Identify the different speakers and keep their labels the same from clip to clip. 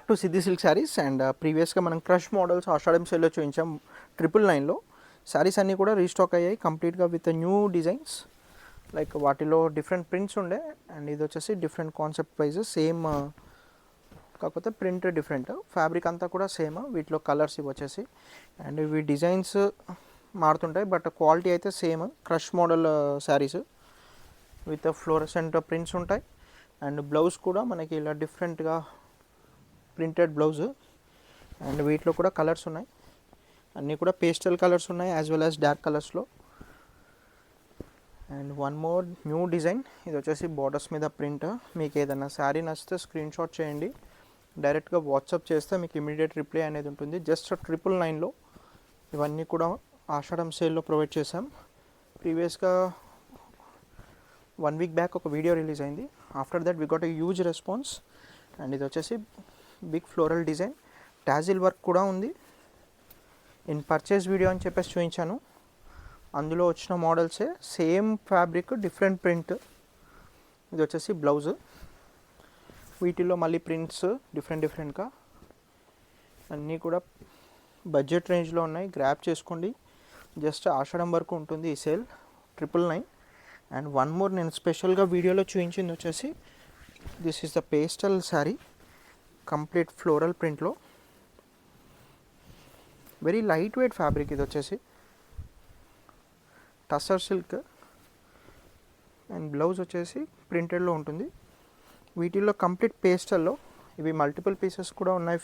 Speaker 1: To Siddhi silk saris. And ప్రీవియస్గా మనం crush models ఆషాఢం సేల్లో చూపించాం 999లో. శారీస్ అన్నీ కూడా రీస్టాక్ అయ్యాయి కంప్లీట్గా విత్ న్యూ డిజైన్స్. లైక్ వాటిలో డిఫరెంట్ ప్రింట్స్ ఉండే, అండ్ ఇది వచ్చేసి డిఫరెంట్ కాన్సెప్ట్ వైజ్ సేమ్, కాకపోతే ప్రింట్ డిఫరెంట్, ఫ్యాబ్రిక్ అంతా కూడా సేమ్. వీటిలో కలర్స్ ఇవి వచ్చేసి, అండ్ ఇవి డిజైన్స్ మారుతుంటాయి బట్ క్వాలిటీ అయితే same. Crush model saris with fluorescent prints ఉంటాయి. అండ్ బ్లౌజ్ కూడా మనకి ఇలా డిఫరెంట్గా ప్రింటెడ్ బ్లౌజ్. అండ్ వీటిలో కూడా కలర్స్ ఉన్నాయి, అన్నీ కూడా పేస్టల్ కలర్స్ ఉన్నాయి యాజ్ వెల్ యాజ్ డార్క్ కలర్స్లో. And one more new design, ఇది వచ్చేసి బార్డర్స్ మీద ప్రింట్. మీకు ఏదైనా శారీ నచ్చితే స్క్రీన్ షాట్ చేయండి, డైరెక్ట్గా వాట్సాప్ చేస్తే మీకు ఇమీడియట్ రిప్లై అనేది ఉంటుంది. జస్ట్ 999లో ఇవన్నీ కూడా ఆషాఢం సేల్లో ప్రొవైడ్ చేసాం. ప్రీవియస్గా 1 వీక్ బ్యాక్ ఒక వీడియో రిలీజ్ అయింది. After that we got a huge response. And ఇది వచ్చేసి big floral design, tassel work కూడా ఉంది. ఇన్ పర్చేస్ వీడియో అని చెప్పేసి చూపించాను, అందులో వచ్చిన మోడల్సే, సేమ్ ఫ్యాబ్రిక్ డిఫరెంట్ ప్రింట్. ఇది వచ్చేసి బ్లౌజ్, వీటిల్లో మళ్ళీ ప్రింట్స్ డిఫరెంట్గా అన్నీ కూడా బడ్జెట్ రేంజ్లో ఉన్నాయి. గ్రాప్ చేసుకోండి, జస్ట్ ఆషాఢం వరకు ఉంటుంది ఈ సేల్ 999. అండ్ వన్ మోర్ నేను స్పెషల్గా వీడియోలో చూపించింది వచ్చేసి this is the pastel sari, complete floral ప్రింట్లో, వెరీ లైట్ వెయిట్ ఫ్యాబ్రిక్. ఇది వచ్చేసి టస్సర్ సిల్క్, అండ్ బ్లౌజ్ వచ్చేసి ప్రింటెడ్లో ఉంటుంది. వీటిల్లో కంప్లీట్ పేస్టల్లో ఇవి మల్టిపుల్ పీసెస్ కూడా ఉన్నాయి.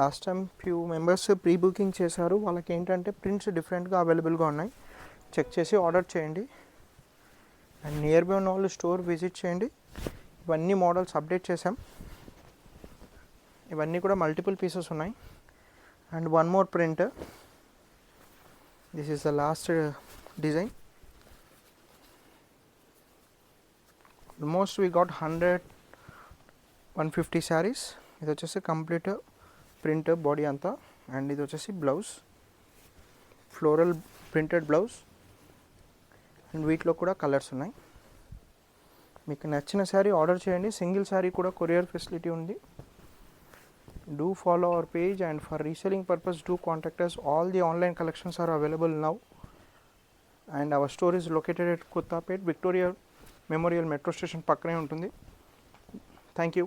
Speaker 1: Last time few members pre booking చేశారు, వాళ్ళకి ఏంటంటే ప్రింట్స్ డిఫరెంట్గా అవైలబుల్గా ఉన్నాయి, చెక్ చేసి ఆర్డర్ చేయండి. అండ్ నియర్ బై ఉన్న వాళ్ళు స్టోర్ విజిట్ చేయండి. ఇవన్నీ మోడల్స్ అప్డేట్ చేసాం, ఇవన్నీ కూడా మల్టిపుల్ పీసెస్ ఉన్నాయి. And one more print, this is the last design. Almost we got 150 saris. ఇది వచ్చేసి కంప్లీట్ ప్రింట్ బాడీ అంతా. అండ్ ఇది వచ్చేసి blouse, floral printed blouse. And వీటిలో కూడా కలర్స్ ఉన్నాయి. మీకు నచ్చిన శారీ ఆర్డర్ చేయండి, సింగిల్ శారీ కూడా కొరియర్ ఫెసిలిటీ ఉంది. Do follow our page, and for reselling purpose do contact us. All the online collections are available now. And our store is located at Kothapet, Victoria memorial metro station పక్కనే ఉంటుంది. Thank you.